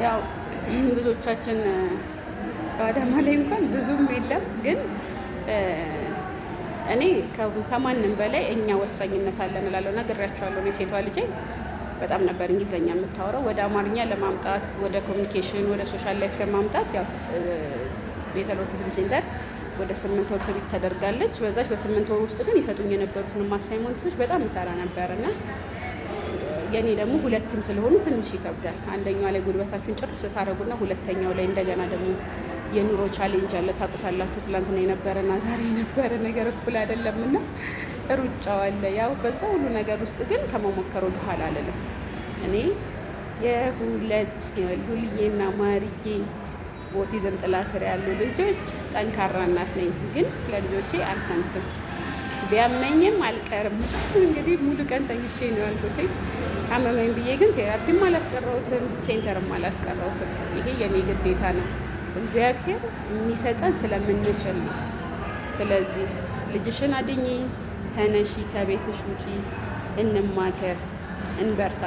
ያው ብዙዎቻችን አዳማ ላይ እንኳን ብዙም የለም፣ ግን እኔ ከማንም በላይ እኛ ወሳኝነት አለን እላለሁ። ነግሬያቸዋለሁ። የሴቷ ልጄ በጣም ነበር እንግሊዝኛ የምታወራው። ወደ አማርኛ ለማምጣት ወደ ኮሚኒኬሽን ወደ ሶሻል ላይፍ ለማምጣት ያው ቤተል ኦቲዝም ሴንተር ወደ 8 ወር ትሪት ተደርጋለች። በዛች በ8 ወር ውስጥ ግን ይሰጡኝ የነበሩትን አሳይመንቶች በጣም እሰራ ነበርና የኔ ደግሞ ሁለትም ስለሆኑ ትንሽ ይከብዳል። አንደኛው ላይ ጉልበታችሁን ጭርስ ታደርጉና ሁለተኛው ላይ እንደገና ደግሞ የኑሮ ቻሌንጅ አለ። ታውቁታላችሁ። ትላንትና የነበረና ዛሬ የነበረ ነገር እኩል አይደለምና ሩጫው አለ። ያው በዛ ሁሉ ነገር ውስጥ ግን ከመሞከር ወደ ኋላ አልልም። እኔ የሁለት ሉልዬና ማርዬ ኦቲዝም ጥላ ስር ያሉ ልጆች ጠንካራ እናት ነኝ፣ ግን ለልጆቼ አልሰንፍም። ቢያመኝም አልቀርም። እንግዲህ ሙሉ ቀን ተኝቼ ነው ያልኩት። አመመኝ ብዬ ግን ቴራፒም አላስቀረውትም፣ ሴንተርም አላስቀረውትም። ይሄ የኔ ግዴታ ነው። እግዚአብሔር የሚሰጠን ስለምንችል ነው። ስለዚህ ልጅሽን አድኚ፣ ተነሺ፣ ከቤትሽ ውጪ፣ እንማከር፣ እንበርታ።